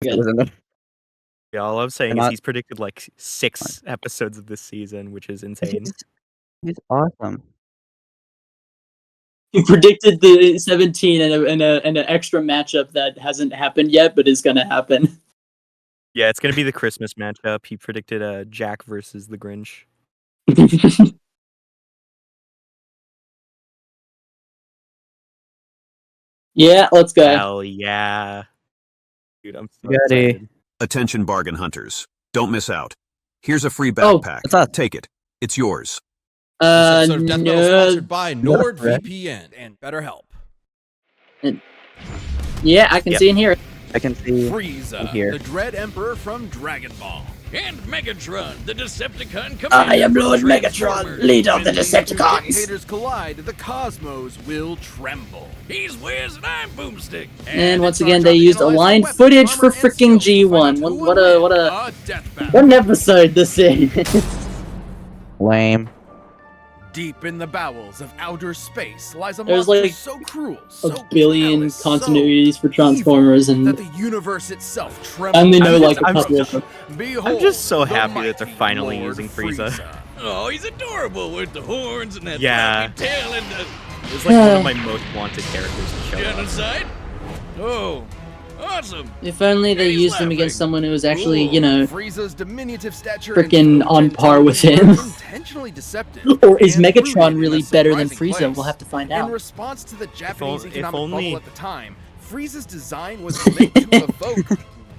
Good. Yeah, all I'm saying And is I- he's predicted like 6 episodes of this season, which is insane. He's awesome. He predicted the 17 and an extra matchup that hasn't happened yet, but is gonna happen. Yeah, it's gonna be the Christmas matchup. He predicted Jack versus the Grinch. Yeah, let's go. Hell yeah. Dude, I'm so Ready. excited. Attention bargain hunters. Don't miss out. Here's a free backpack. What's up? Take it. It's yours. This episode of Death Metal No. sponsored by NordVPN and BetterHelp. Yeah, I can Yep. see and hear it. I can see Frieza, here. the Dread Emperor from Dragon Ball. And Megatron, the Decepticon commander. I am from Lord Megatron, Transformers. leader of the When these Decepticons. haters collide, the cosmos will tremble. He's Wiz and I'm Boomstick. And once it's again, our they job to used analyze aligned weapons, footage for armor, and freaking skills to find G1. out who What will a win death battle. what an episode this is. lame. Deep in the bowels of outer space lies a There's monster like so cruel, A so billion callous, continuities for evil Transformers, that and the universe itself I trembles. only know I'm like just- a couple of them. Behold, I'm just so the happy that they're mighty finally Lord using Frieza. Oh, he's adorable with the horns and that Yeah. floppy tail and the It's like one of my most wanted characters to show up. genocide. Oh, awesome. If only they He's used him laughing. against someone who was actually, you know, Frieza's diminutive stature frickin' and on par intelligence with him. were intentionally deceptive. or is and rooted Megatron in really a better than surprising Frieza? place. We'll have to find In out. response to the Japanese if economic only- bubble at the time, Frieza's design was meant to evoke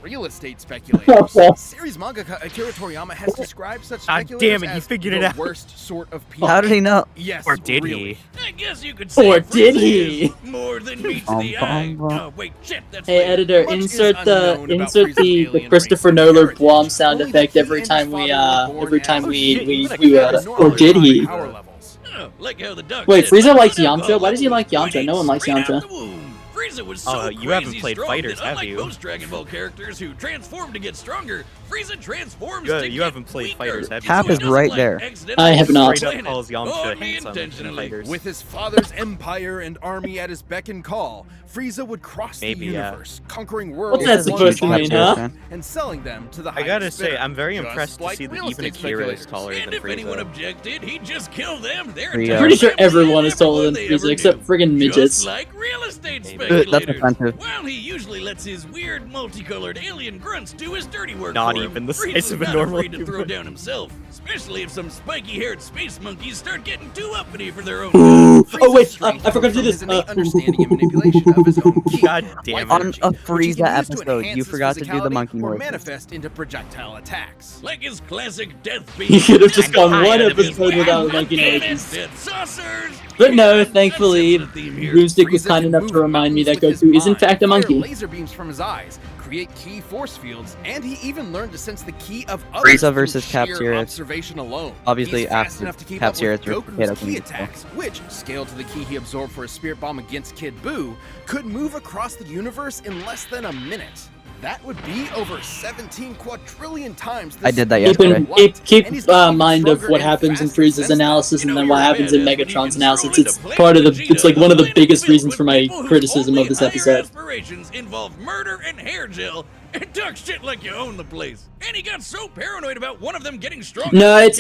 real estate speculators. Series mangaka Akira Toriyama has described such God speculators damn it, he as figured the it out. worst sort of people. How did he know? Yes, Or did really. he? I guess you could say Or did Frieza he? is more than meets the eye. Oh, wait, shit, that's Hey, later. editor, Much is insert unknown the about insert Frieza's the alien Christopher race Nolan heritage. Blom sound Only effect he every and time his we father were born as or did he? power levels. Oh, like how the duck Wait, said, Frieza "Let likes the Yamcha? dog Why does he was like Yamcha? pointing No one likes straight out Yamcha. the womb." Frieza was so you haven't crazy played strong Fighters, that have unlike you? most Dragon Ball characters who transform to get stronger, Frieza transforms Yeah, to you get haven't played weaker. Fighters, have you? Cap So he is doesn't, right like, there. accidentally I have not. Straight up planet calls Yamcha on me handsome in intentionally. Fighters. With his father's empire and army at his beck and call, Frieza would cross Maybe, the yeah. universe, conquering worlds that one supposed to by mean, one huh? and selling them to the I gotta highest say, bidder, I'm very just impressed to like see that real even estate Akira is speculators. taller And than if anyone Frieza. objected, he'd just kill them. Their Pretty entire Pretty sure family everyone and is taller than everyone they Frieza ever except knew. friggin' midgets. Just like real estate Maybe. speculators. That's offensive. While he usually lets his weird multicolored alien grunts do his dirty work Not for him, even the size Frieza's of a not normal afraid to throw human. down himself, especially if some spiky-haired space monkeys start getting too uppity for their own. Ooh. Frieza's Oh wait, strength I forgot to do comes this. from his innate understanding and manipulation of his own ki. God damn Life it. On energy, a which he Frieza can use to episode, enhance you his forgot to do the physicality monkey or noise. manifest into projectile attacks. Like his classic death beam. He could have just I'm gone tired one of his episode without whack monkey cannon noises. death saucers. But no, Yeah, thankfully, that's the theme here. Boomstick was Frieza kind can enough move to remind me that mountains with Goku his is in mind, fact a fire monkey. laser beams from his eyes, create key force fields, and he even learned to sense the key of others Frieza through versus sheer Capsirus. observation alone. Obviously, He's fast after enough to keep up with Capsirus versus Potato Goku's King key is cool. attacks, which, scaled to the key he absorbed for his spirit bomb against Kid Buu, could move across the universe in less than a minute. That would be over 17 quadrillion times the I did that speed of yesterday. light. Keep And he's getting mind of stronger what and happens in faster Frieza's since then. analysis and You know then what you're happens in badass when you Megatron's can analysis. stroll It's into part of the. Planet It's like one of the Vegeta, biggest filled reasons with for my people whose criticism only of this higher episode. aspirations involve murder and hair gel, and talk shit like you own the place. And he got so paranoid about one of them getting stronger. No, it's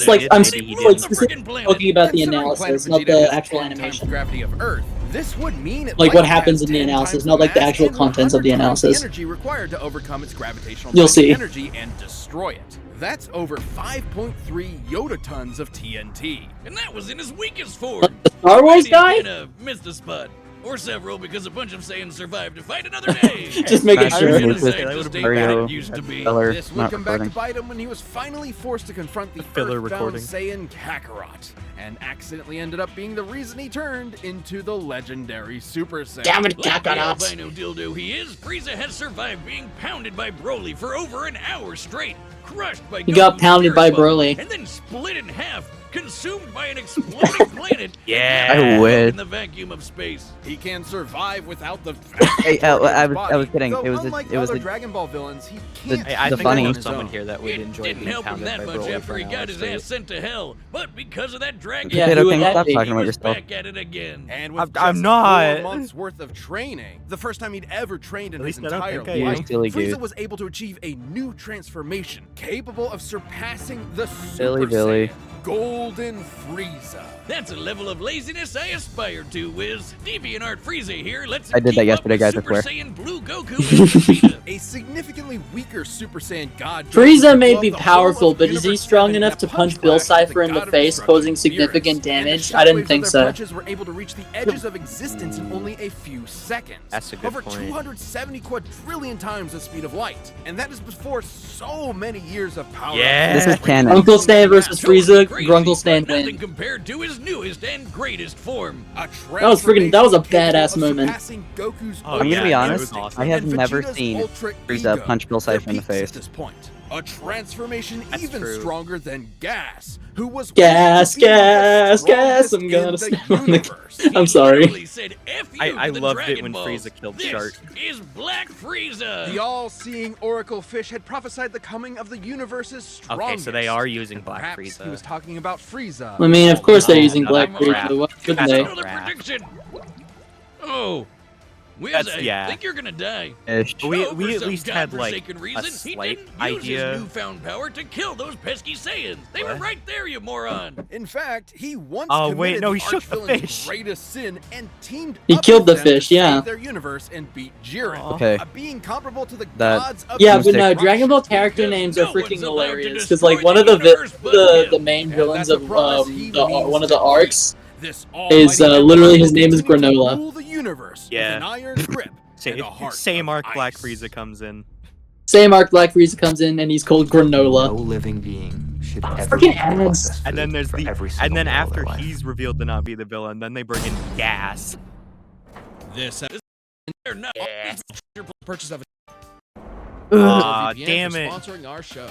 like I'm Maybe he like did. specifically talking about the Considering analysis, Planet not Vegeta the has actual 10 times animation. the gravity of Earth, this would mean it Like what likely happens has in the 10 analysis, times not like the mass actual and contents of the 100 times analysis. The energy required to overcome its gravitational You'll binding see. energy and destroy it. That's over 5.3 yotatons of TNT. And that was in his weakest form. The Star Wars He guy? kinda missed a spot. Or several, because a bunch of Saiyans survived to fight another day. Just making Master sure. Lucas, Genocide just ain't Mario, what it used to be. Filler, This would not come back to recording. bite him when he was finally forced to confront the Filler Earthbound recording. Saiyan Kakarot, and accidentally ended up being the reason he turned into the legendary Super Saiyan. Damn it, Like the Kakarot! albino dildo he is, Frieza has survived being pounded by Broly for over an hour straight, crushed by He got Goku's pounded by Spirit Bomb, Broly. and then split in half, consumed by an exploding planet. Yeah. I wish. In the vacuum of space. He can survive without the. Hey, I was kidding. Though It was unlike it was other the Dragon Ball villains, he can't. I the think funny- I know on his someone own. here that would It enjoy didn't being help him pounded that by much Broly after for he an got hour his straight. ass sent to hell. But because of that dragon, Yeah, Potato who would King, that stop be? talking about he was yourself. back at it again. And with I'm just not. 4 months worth of training, the first time he'd ever trained in At his least I don't entire think I am. life, Silly Frieza dude. was able to achieve a new transformation, capable of surpassing the Silly Super Billy. Saiyan, Golden Frieza. That's a level of laziness I aspire to, Wiz. DeviantArt Frieza here. Let's I did that keep up yesterday, with guys, I Super swear. Saiyan Blue Goku and Vegeta. A significantly weaker Super Saiyan God. Frieza may above be the whole powerful, of but is he Universe strong 7 enough in to a punch Bill blast with Cipher in God the of face, Destruction, causing significant Beerus. And the damage? I didn't shockwaves think of their so. punches were able to reach the edges of existence in only a few seconds. That's a good Over point. 270 quadrillion times the speed of light, and that is before so many years of power. Yeah. This is canon. Uncle Stan versus Totally Frieza, crazy, Grunkle Stan but nothing win. compared to his newest and greatest form. That was a badass moment. Oh, I'm gonna be yeah, honest, it was awesome. I have And never Vegeta's seen ultra Frieza ego, punch Bill their Cipher in the peaks at face. this point. A transformation That's even true. stronger than Gas, who was Gas, believed to be the gas, gas, strongest I'm gonna in the snap on the- universe. I'm sorry. Literally said, F you I to the loved it Dragon when Balls. Frieza killed This Shark. is Black Frieza. The all-seeing Oracle Fish had prophesied the coming of the universe's strongest. Okay, so they are using Black Perhaps Frieza. he was talking about Frieza. I mean, of course they're Oh, using no, Black that's crap. Frieza. What could That's they? no Another crap. prediction. Oh. Wiz, That's- I yeah. think you're gonna die. Ish. We So, we for at some least had like godforsaken a reason, slight he didn't use idea. his newfound power to kill those pesky Saiyans. They were What? right there, you moron. In fact, he once Oh, wait, committed no, the he shook the archvillain's fish. greatest sin and teamed He up killed with the them fish, to yeah. save their universe and beat Jiren. Okay. A being comparable to the That- gods of Yeah, the but no, Mistake. Dragon Ball character Because names are no one's freaking allowed to hilarious. Because destroy like one the of the universe but the him. main And villains that's a of promise he means one of to the arcs. This Is, almighty literally emperor his name is will continue to Granola. rule the universe Yeah. with an iron grip Same, and a heart same of arc Black ice. Frieza comes in. Same arc Black Frieza comes in and he's called No Granola. living being should ever Freaking be ads. processed And then food there's for the every and single then meal of after their life. he's revealed to not be the villain, then they bring in Gas. This they're not Yeah. purchase of Aw, damn it. Sponsoring our show.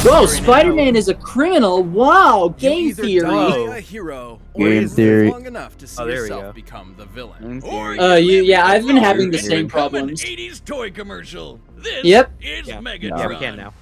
Whoa, Spider-Man is a criminal. Wow, You game either theory. die Whoa. a hero or Game you live theory. long enough to see Oh, there we yourself go. become the villain. In Or theory. Yeah, I've been having the Weird. same Become an problems. 80s toy commercial. This Yep. is Yeah, Megatron. yeah, we can now.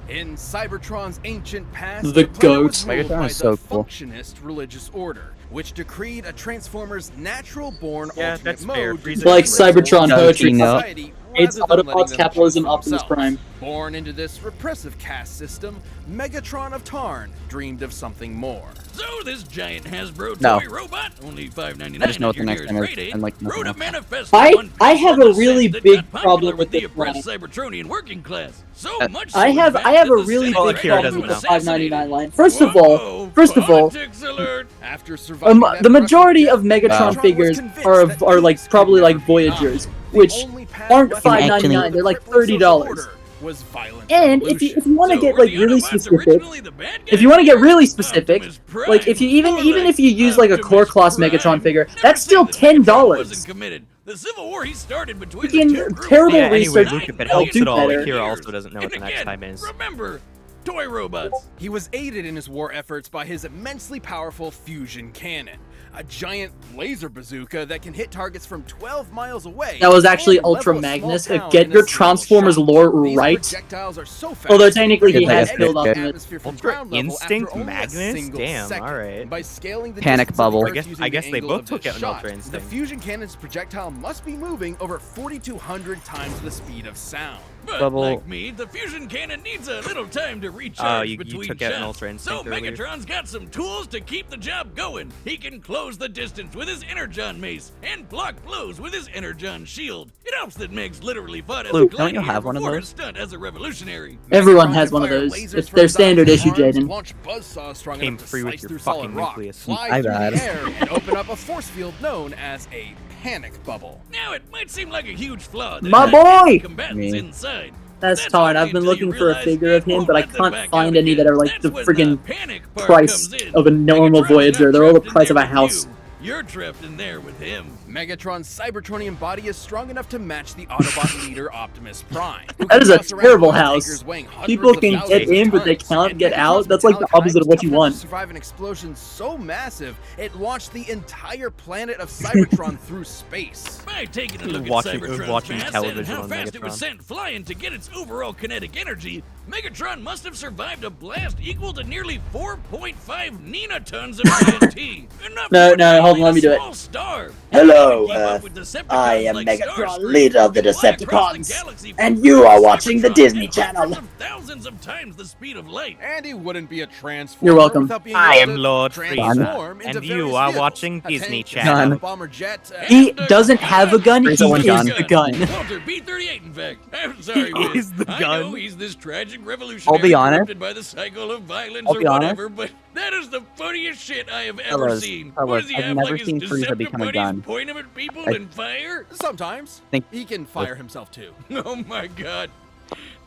In Cybertron's ancient past, The planet goat. was ruled Megatron by is so the cool. Functionist religious order, which decreed a Transformer's natural-born Yeah, alternate that's fair. mode. Frieza- Like Cybertron Does poetry. he know? Society, It's rather than Autobots, letting them capitalism, choose for Optimus themselves. Prime. Born into this repressive caste system, Megatron of Tarn dreamed of something more. So this giant Hasbro No. toy robot, only $5.99 I just know what at the your next nearest time is, Rite Aid, and, like, nothing wrote a else. manifesto I on have a peace and really dissent big that got problem popular with the this oppressed line. Cybertronian working class. So Uh, much so, I in have fact, a that really the big Senate Akira problem doesn't with the know. 599 line. First of all, politics alert. After surviving that the majority Russian of death, Megatron was figures convinced are that like peace probably could like never be Voyagers, done. which The only path aren't left open to $5.99. the They're like crippling social $30. order was violent And if you revolution. want to So get were like the really Autobots specific, originally the bad if guys you want to get here? really specific, Optimus Prime, like if you even more if you use like a core Optimus class Prime. Megatron figure, Never that's say still that Megatron $10. wasn't committed. The Civil War he started between the Freaking two groups. terrible Yeah, anyway, research. Luke, if it I'll helps do at all, better. Akira also doesn't know what the And next again, time is. Remember, toy robots. He was aided in his war efforts by his immensely powerful fusion cannon, a giant laser bazooka that can hit targets from 12 miles away. That was actually and level Ultra a small Magnus. town Get in a your single Transformers shot. lore These right. projectiles are so fast, Although technically he they has can killed exit the Optimus. atmosphere from Ultra ground level Instinct after only a Magnus? single Damn, second. alright. By scaling the Panic distance of bubble. the I guess- Earth using I guess the they angle both of took this out an shot, Ultra the Instinct. fusion cannon's projectile must be moving over 4,200 times the speed of sound. But Bubble. like me, the fusion cannon needs a little time to recharge Oh, you between took out an shots. Ultra Instinct So earlier. Megatron's got some tools to keep the job going. He can close the distance with his Energon mace and block blows with his Energon shield. It helps that Meg's literally fought as Luke, a don't you gladiator have one of before those? his stunt as a revolutionary. Everyone Megatron has can one of fire those. lasers It's from their his standard eyes issue, and arms, Jaden. launch buzzsaws strong Came enough to free with slice your through fucking solid rock, nucleus. fly My through bad. the air, and open up a force field known as a panic bubble. Now it might seem like a huge flaw that My it has boy! combatants Me. inside. That's That's Tarn. only I've been until looking you for a realize figure it of him, won't but I let them can't back find out any that are like That's the when friggin' panic part price comes in. of a normal Megatron's Voyager. not They're all the trapped in price of there a with house. you. You're trapped in there with him. Megatron's Cybertronian body is strong enough to match the Autobot leader Optimus Prime. That is a terrible house. People can get in, but they can't get out. That's like the opposite of what you want. Survive an explosion so massive it launched the entire planet of Cybertron through space. By taking a look Watching- at Cybertron's watching mass television and how on fast it was Megatron. sent flying to get its overall kinetic energy, Megatron must have survived a blast equal to nearly 4.5 nenatons of TNT. No, hold on, let me do it. Star. Hello, Keep up Earth. with Decepticons I am like Megatron, Starscream, leader of the who fly across Decepticons, the galaxy and for you are Cybertron watching the at Disney hundreds Channel. of thousands of times the speed of light. And he wouldn't be a transformer You're welcome. without being I able am to Lord transform Frieza, into and you various are vehicles. watching A Disney tank, Channel. a bomber jet, He doesn't have a gun, he is Frieza went gun. the gun. Walter B-38, in fact. I'm sorry, Wiz. He's the I gun. know he's this tragic revolutionary I'll be honest. corrupted by the cycle of violence I'll or be honest. whatever, but that is the funniest shit I have ever Fellas, seen. fellas, What does he I've have, never like his seen Frieza become a Decepticons gun. point him at people I- and fire? Sometimes Think- he can fire himself too. Oh my god.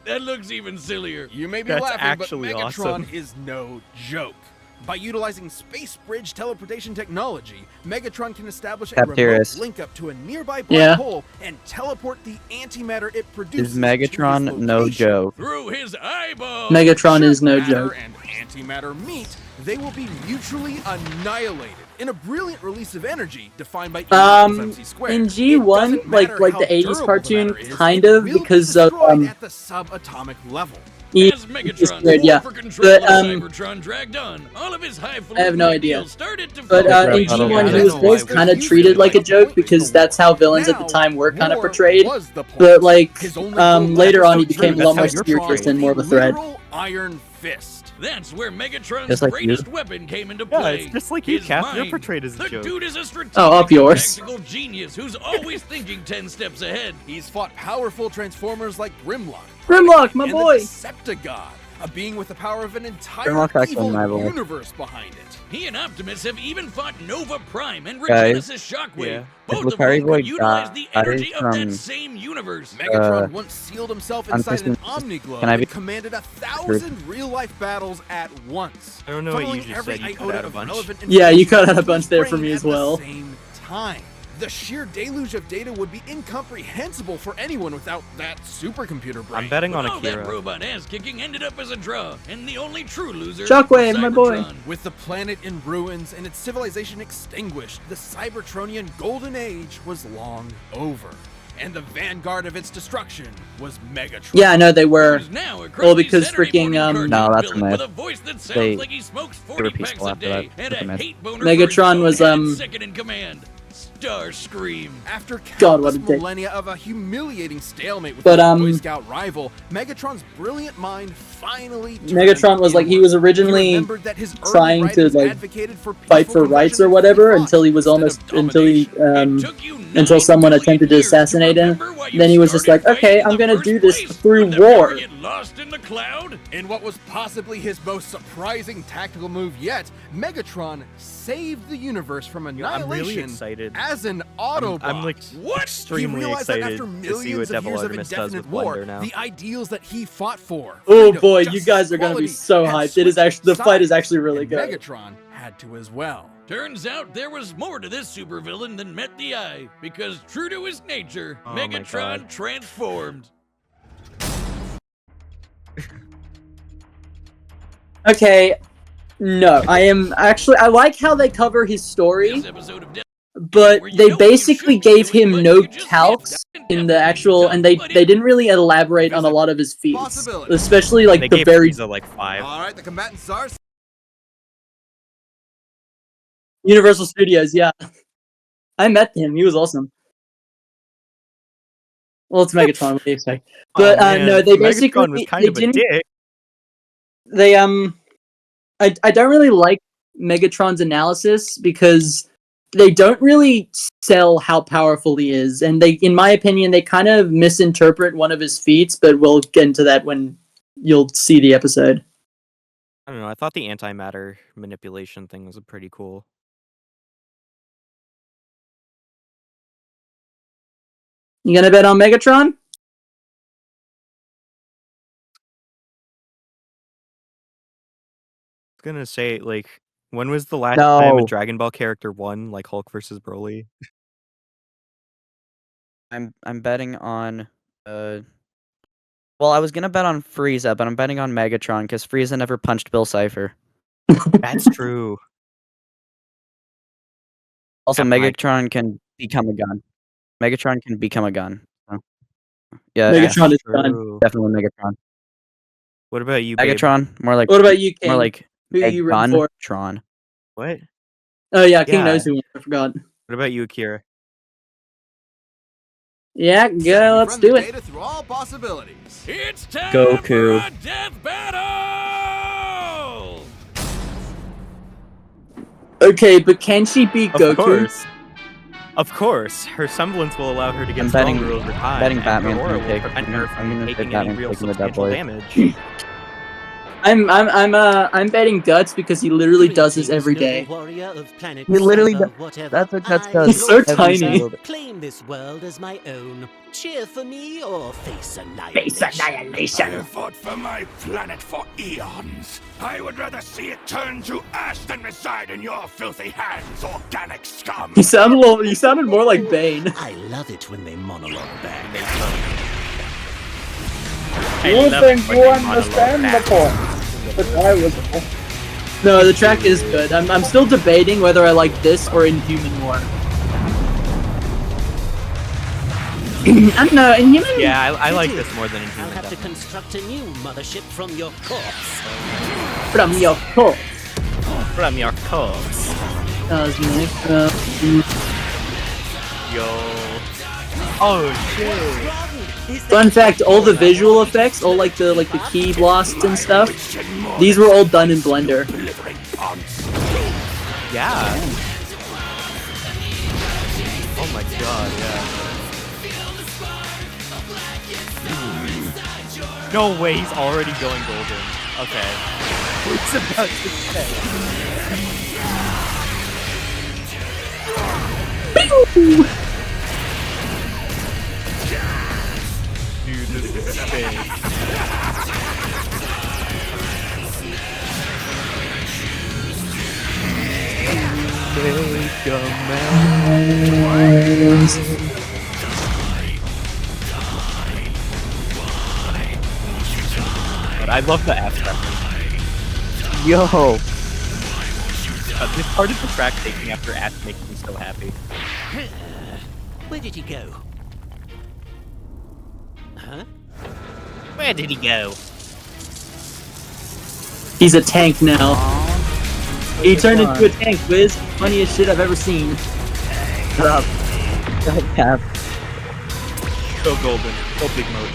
That looks even sillier. You may be That's laughing, but actually Megatron awesome. is no joke. By utilizing space bridge teleportation technology, Megatron can establish a remote Capsirus. link up to a nearby black Yeah. hole and teleport the antimatter it produces. Is Megatron to his no location. joke? Through his eyeball. Megatron is no Matter joke. and antimatter meet, they will be mutually annihilated in a brilliant release of energy defined by E equals MC squared. In It G1, doesn't like matter how the 80s durable the cartoon, matter is, kind it of, will be because of destroyed at the subatomic level. As Megatron weird, yeah. fought for control But, of Cybertron dragged on, all of his I have no idea. ideals started to But fall in I don't G1, know. he was always kind of treated like a joke because that's how villains at the time were kind of portrayed. But like later on, he became a lot more That's how you're serious and more of a threat. Literal iron fist. That's where Megatron's Just like you. greatest weapon came into Yeah, play. it's just like you, His Cap. You're mind. portrayed as a The joke. dude is a strategic Oh, up yours. tactical genius who's always thinking 10 steps ahead. He's fought powerful transformers like Grimlock. Grimlock, my and boy! the Decepticon, a being with the power of an entire Grimlock's actually evil my boy. universe behind it. He and Optimus have even fought Nova Prime and Guys, Regenesis Shockwave. yeah. Both If of whom Lucari could Boy utilize the energy dies of that from- same universe. Megatron once sealed himself I'm inside an just- Omniglobe can I be- and commanded 1,000 real-life battles at once. I don't know what you funneling just every said, you cut iota out a of bunch. relevant Yeah, you cut out a information bunch to there his for me brain as at the well. same time. The sheer deluge of data would be incomprehensible for anyone without that supercomputer brain. I'm betting on All that Akira. robot ass kicking ended up as a draw, and the only true loser Shockwave, was my boy. Cybertron. With the planet in ruins and its civilization extinguished, the Cybertronian Golden Age was long over. And the vanguard of its destruction was Megatron. Yeah, I know they were. Who's now a Well, crusty because Saturday freaking, morning cartoon No, that's villain a with myth. a voice that sounds They- like he smokes they 40 were packs peaceful a after that. day and That's a a myth. hate boner Megatron for his was, own second in command. Starscream. After God, what countless a dick. millennia of a humiliating stalemate with But, his Boy Scout rival, Megatron's brilliant mind finally turned Megatron was like, he was inward. originally remembered that his early trying to, writings like, advocated for fight peaceful for rights conversion or of whatever thought until he was instead almost of until he domination. It took you until 9 someone billion attempted to years assassinate him. remember why you Then he was just started like, okay, fighting in I'm the gonna first do this place. through Would the power war. get lost in the cloud? In what was possibly his most surprising tactical move yet, Megatron saved the universe from I'm annihilation really excited. as an Autobot. I'm like What? extremely he realized that excited after to see millions what of Devil years of Artemis does indefinite with war, Wonder now. the ideals that he fought for. Oh freedom, boy, you justice, guys are gonna be equality, so had hyped. It is switched actually, the fight is sides, actually really and good. Megatron had to as well. Turns out there was more to this supervillain than met the eye, because true to his nature, Oh my Megatron God. transformed. Okay, no, I like how they cover his story, This episode of Death but where you they know what you basically should be gave doing, him but no you just can't calcs stop in the it. actual, and they But didn't really elaborate on a lot of his feats, Possibility. especially like They the gave very Frieza like 5. All right, the combatants are Universal Studios. Yeah, I met him. He was awesome. Well, it's Megatron. What do you expect? But no, they basically Megatron was kind they of a didn't. dick. They I don't really like Megatron's analysis because they don't really sell how powerful he is, and they, in my opinion, they kind of misinterpret one of his feats. But we'll get into that when you'll see the episode. I don't know. I thought the antimatter manipulation thing was pretty cool. You gonna bet on Megatron? I was gonna say, like, when was the last time a No. Dragon Ball character won, like Hulk versus Broly? I'm betting on well, I was gonna bet on Frieza, but I'm betting on Megatron because Frieza never punched Bill Cipher. That's true. Also, That might- Megatron can become a gun. Megatron can become a gun. So, yeah, Megatron is done. True. definitely Megatron. What about you, babe? Megatron, more like What about you, King? more like Who a you rooting for? Gun-tron. What? Oh yeah, King Yeah. knows who won. I forgot. What about you, Akira? Yeah, go. Let's do it. Data through all possibilities. It's time Goku. for a death battle! Okay, but can she beat Of Goku? course. Of course. Her semblance will allow her to get I'm betting- stronger over time. betting and her Batman's aura gonna will take- prevent I'm her gonna from say taking any Batman's real taking the death substantial boy. damage. I'm betting Guts because he literally does this every day. He literally that's what Guts does. He's so every tiny. single day. Claim this world as my own. Cheer for me or face Face annihilation. I have fought for my planet for eons. I would rather see it turn to ash than reside in your filthy hands, organic scum. You sounded more like Bane. I love it when they monologue back. You think you understand the point? No, the track is good. I'm still debating whether I like this or Inhuman more. I don't know, Inhuman. Yeah, I like this more than I'll Inhuman. have to definitely. construct a new mothership from your corpse. From your corpse. From your corpse. Yo. Oh shit. Fun fact: all the visual effects, all like the key blasts and stuff, these were all done in Blender. Yeah. Oh my god, yeah. No way, he's already going golden. Okay. What's about to say? Dude, this is fake. Make a But I love the F reference. Yo, This part of the track taking after Ash makes me so happy. Where did he go? Huh? Where did he go? He's a tank now. He turned into a tank, Wiz. Funniest shit I've ever seen. shut up. Shut up. So golden. So big mode.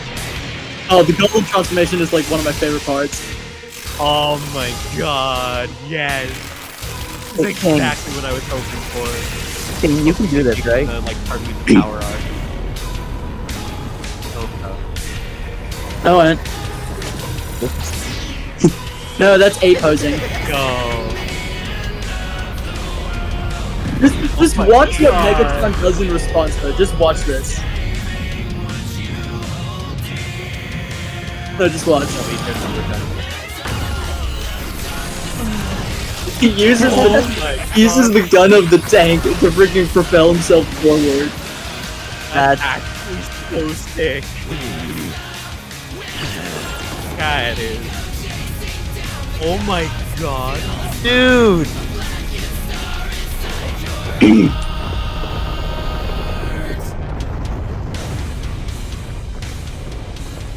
Oh, the golden transformation is like one of my favorite parts. Oh my god, yes. This is Okay. exactly what I was hoping for. King, you can do this, right? The, like, part with the power arc. Oh, and no, that's A posing. Go. Just watch what Megatron does in response, though. Just watch this. No, just watch. He uses the gun of the tank to freaking propel himself forward. That's actually so sick. God, it is. Oh my god. Dude!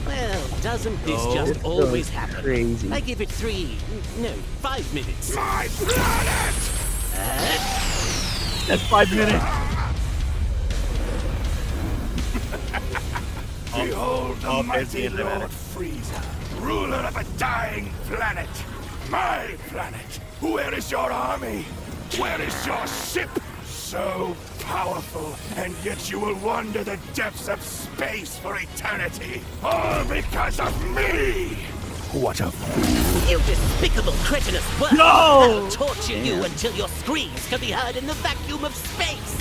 Well, doesn't this Oh, just it's always so happen? crazy. I give it 5 minutes. My planet! That's 5 minutes. Behold the there's mighty the Lord animatic. Frieza, ruler of a dying planet. My planet. Where is your army? Where is your ship? So powerful, and yet you will wander the depths of space for eternity. All because of me! What a fool. You despicable cretinous worm! No! I'll torture you until your screams can be heard in the vacuum of space!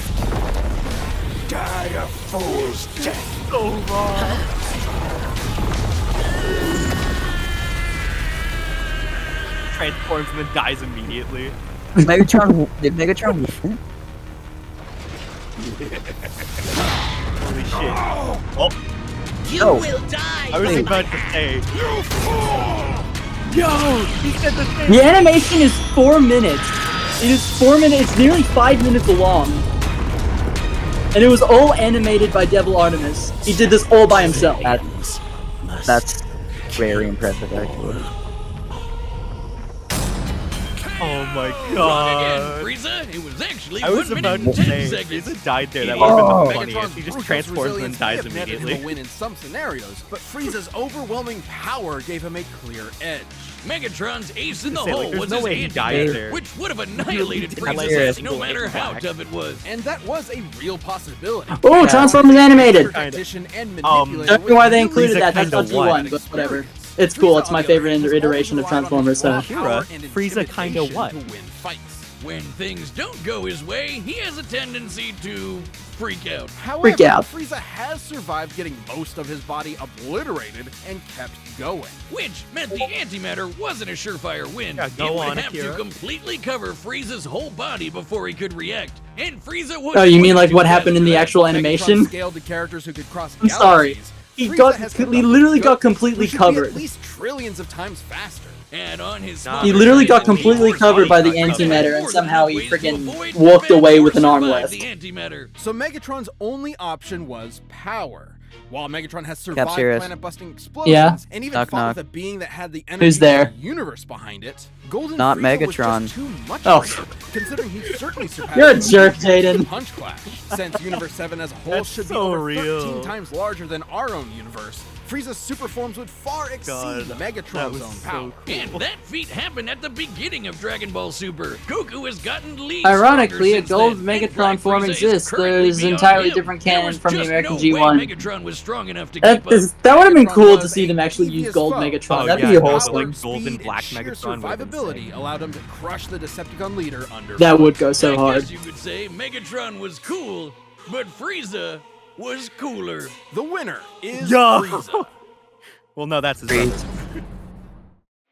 Die a fool's death. So wrong. Transforms and then dies immediately. Megatron, did Megatron win? Holy shit. Oh, You will die! I was by about my to hand. say. You fool! Yo, he said the same. The animation is 4 minutes. It is 4 minutes. It's nearly 5 minutes long. And it was all animated by Devil Artemis. He did this all by himself. That's very impressive, actually. Oh my Wrong god. again, Frieza. It was actually I was 1 about minute to and 10 say, seconds. Frieza died there. That would have been the funniest. Megatron's He just brute transforms and then resilience may dies have netted him immediately. a win in some scenarios, but Frieza's overwhelming power gave him a clear edge. Megatron's ace in the Say, like, hole there's was no his way he died antimatter, there. which would have annihilated didn't Frieza's hear head it. no matter how Black. tough it was. And that was a real possibility. Oh, Transformers animated. Tactician and Don't manipulator know why they with included Frieza that. That's kinda not won. G1, but whatever. It's cool. It's my favorite iteration of Transformers. So. Akira, Frieza kinda what? To win fights. When things don't go his way, he has a tendency to freak out. However, Freak out. Frieza has survived getting most of his body obliterated and kept going. Which meant the antimatter wasn't a surefire win. Yeah, go it would on, have Akira. to completely cover Frieza's whole body before he could react. And Frieza was Oh, you mean like way what too happened in fast the for that. actual Megatron animation? scaled to characters who could cross I'm sorry. galaxies. He Frieza got. has He come up literally with got Goku, completely who should be covered. At least trillions of times faster. And on his Nah. He smaller literally side, got the completely Force covered by the body antimatter, had and more than somehow enough he ways to freaking avoid, walked prevent, away or with an arm survive left. the antimatter. So Megatron's only option was power. While Megatron has survived Capsirus. planet-busting explosions Yeah. and even Knock, fought knock. with a being that had the energy Who's there? of the universe behind it, Golden Not Frieza was Megatron. just too much Oh. for him, considering he certainly surpassed You're a him jerk, in Jaden. Punch Clash. Since Universe 7 as a whole That's should be so over real. 13 times larger than our own universe, Frieza's super forms would far exceed God, that Megatron's was own so power. cool. And that feat happened at the beginning of Dragon Ball Super. Goku has gotten leagues Ironically, a stronger gold since then, and Megatron Black form Frieza is exists. currently There's beyond entirely him. different There canon was from the just American no G1. way Megatron was strong enough to keep up. That would have been Megatron cool to was see a them actually use devious gold foe. Megatron. Oh, That'd yeah, be no, awesome. like Power, golden speed, black and sheer Megatron would've been survivability insane. allowed him to crush the Decepticon leader under That fire. would go so I hard. guess you could say Megatron was cool, but Frieza was cooler. The winner is Yo. Frieza. Well, no, that's his Frieza. brother.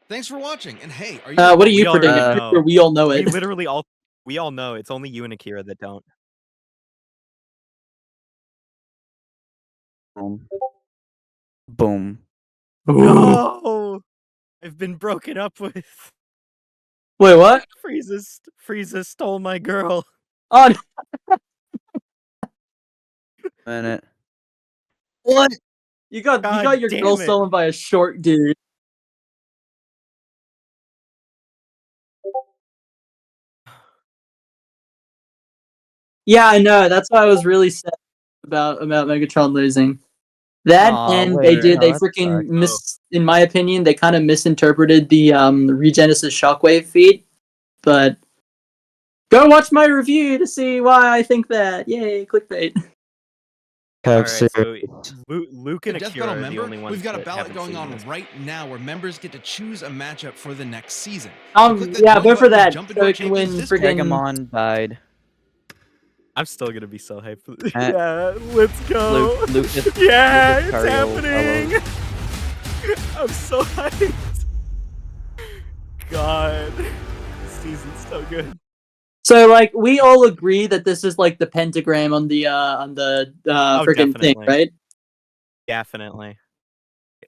Thanks for watching, and hey, are you? What do you We already predict? know. We all know We it. literally we all know. It's only you and Akira that don't. Boom. Boom. No! I've been broken up with. Wait, what? Frieza stole my girl. Oh, Minute. what? You got God your damn girl it. stolen by a short dude. Yeah, I know. That's why I was really sad about Megatron losing. That Aw, and wait, they no, that freaking sucks. in my opinion, they kind of misinterpreted the Regenesis Shockwave feat. But go watch my review to see why I think that. Yay, clickbait. Alright, so Capsirus. Luke and Death Akira Battle are the member, only ones we've got a that ballot haven't going seen on this. right now where members get to choose a matchup for the next season. Click that Yeah, join vote for button and that jump so into our it can win Champions Discord. friggin' Megamon died. I'm still gonna be so hyped. Eh. Yeah, let's go. Luke just Yeah, Luke it's Lucario happening. I'm so hyped. God, this season's so good. So like we all agree that this is like the pentagram on the Oh, friggin' thing, definitely. right? Definitely.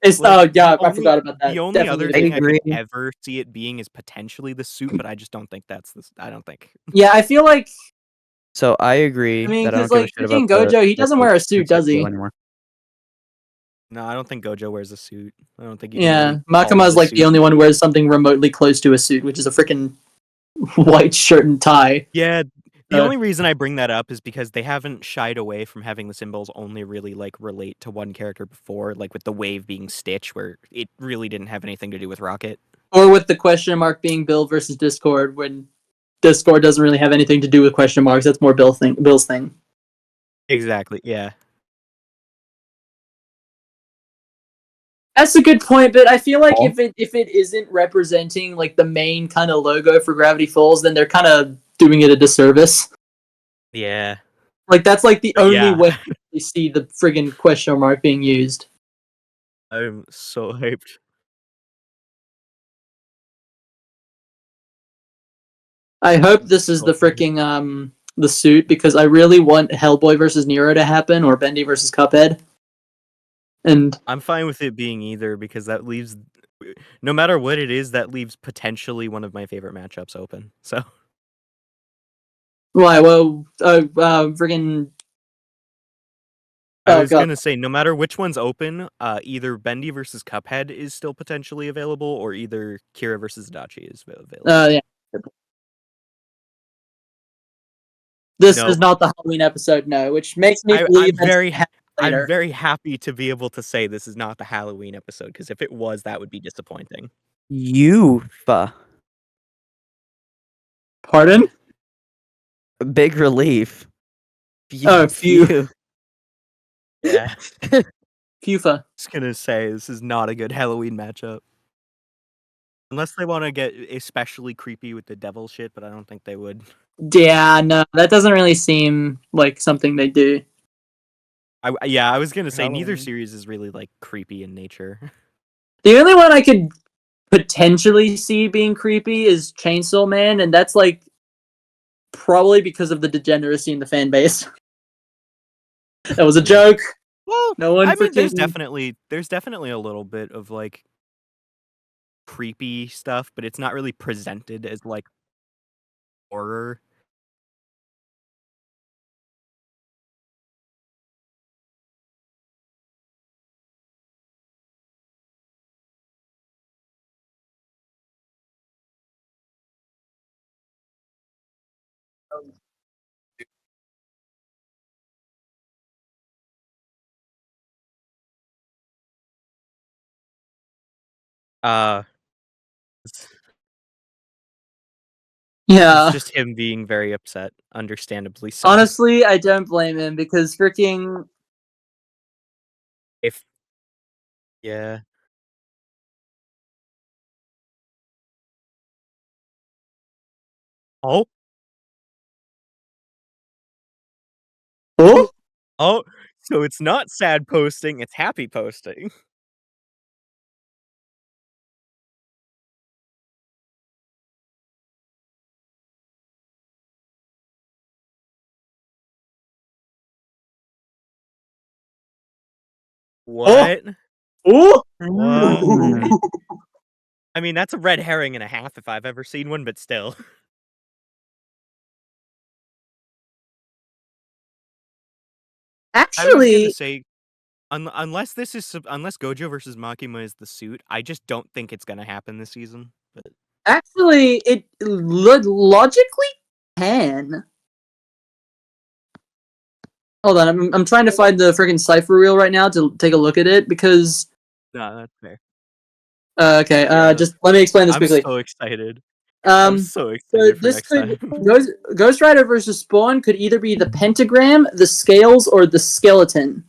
It's Like, yeah, the I only- forgot about that. The only Definitely other the thing I agree. could ever see it being is potentially the suit, but I just don't think that's the. I don't think. Yeah, I feel like So I agree I mean, that I don't 'cause, give a like, shit freaking about Gojo, he the doesn't wear a suit, does he? anymore. No, I don't think Gojo wears a suit. I don't think. yeah, Makuma's like the only one who wears something remotely close to a suit, which is a freaking white shirt and tie. Yeah, the Uh, only reason I bring that up is because they haven't shied away from having the symbols only really like relate to one character before, like with the wave being Stitch, where it really didn't have anything to do with Rocket. Or with the question mark being Bill versus Discord, when Discord doesn't really have anything to do with question marks. That's more Bill's thing. Exactly. Yeah. That's a good point, but I feel like if it isn't representing like the main kind of logo for Gravity Falls, then they're kind of doing it a disservice. Yeah. Like that's like the only Yeah. way you see the friggin' question mark being used. I'm so hyped. I hope this is the freaking the suit because I really want Hellboy versus Nero to happen or Bendy versus Cuphead. And I'm fine with it being either because that leaves, no matter what it is, that leaves potentially one of my favorite matchups open. So why? Well, friggin'. I Oh was god. gonna say, no matter which one's open, either Bendy versus Cuphead is still potentially available, or either Kira versus Adachi is available. Yeah. This No. is not the Halloween episode, no, which makes me believe I'm very happy to be able to say this is not the Halloween episode, because if it was, that would be disappointing. Pardon? Big relief. Oh, phew. Yeah. Fufa. Just gonna say, this is not a good Halloween matchup. Unless they want to get especially creepy with the devil shit, but I don't think they would. Yeah, no, that doesn't really seem like something they do. I was gonna say, neither Halloween. series is really, like, creepy in nature. The only one I could potentially see being creepy is Chainsaw Man, and that's like probably because of the degeneracy in the fan base. That was a joke. Well, No one I mean, there's freaking- definitely a little bit of, like, creepy stuff, but it's not really presented as, like, horror. It's Yeah. just him being very upset, understandably so. Honestly, I don't blame him because freaking Yeah. Oh? Oh? Oh, so it's not sad posting, it's happy posting. What? Oh! What? Mm. I mean, that's a red herring and a half if I've ever seen one, but still. I was gonna Actually, say, unless Gojo versus Makima is the suit, I just don't think it's gonna happen this season. But it logically can. Hold on, I'm trying to find the freaking cipher reel right now to take a look at it because. no, that's fair. Okay, Yeah, just let me explain this I'm quickly. so excited. I'm so So excited for this next could time. Ghost Rider versus Spawn could either be the pentagram, the scales, or the skeleton,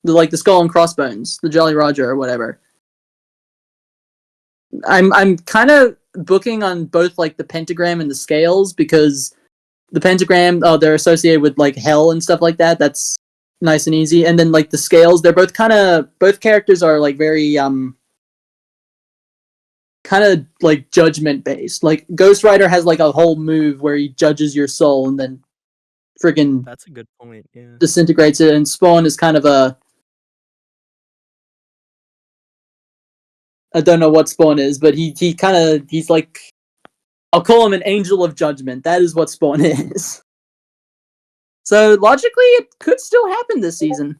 the skull and crossbones, the Jolly Roger or whatever. I'm kind of booking on both like the pentagram and the scales because the pentagram, they're associated with like hell and stuff like that. That's nice and easy. And then like the scales, they're both both characters are like very kind of like judgment based. Like Ghost Rider has like a whole move where he judges your soul and then freaking That's a good point, yeah. disintegrates it. And Spawn is kind of I don't know what Spawn is, but he's like, I'll call him an angel of judgment. That is what Spawn is. So logically, it could still happen this season.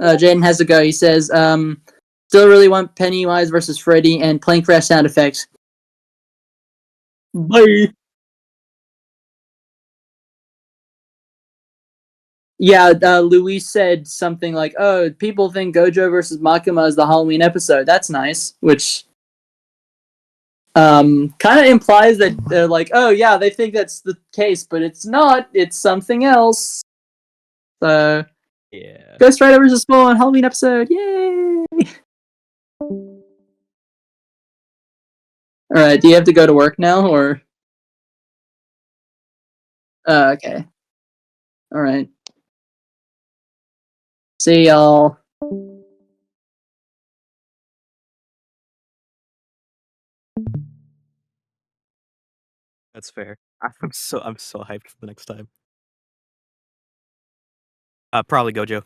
Jaden has to go. He says, still really want Pennywise versus Freddy and plane crash sound effects. Bye. Yeah, Luis said something like, "Oh, people think Gojo versus Makima is the Halloween episode. That's nice." Which kind of implies that they're like, "Oh, yeah, they think that's the case, but it's not. It's something else." So, Yeah. Ghost Rider versus Spawn Halloween episode. Yay! All right, do you have to go to work now, or? Okay. All right. See y'all. That's fair. I'm so hyped for the next time. Probably Gojo.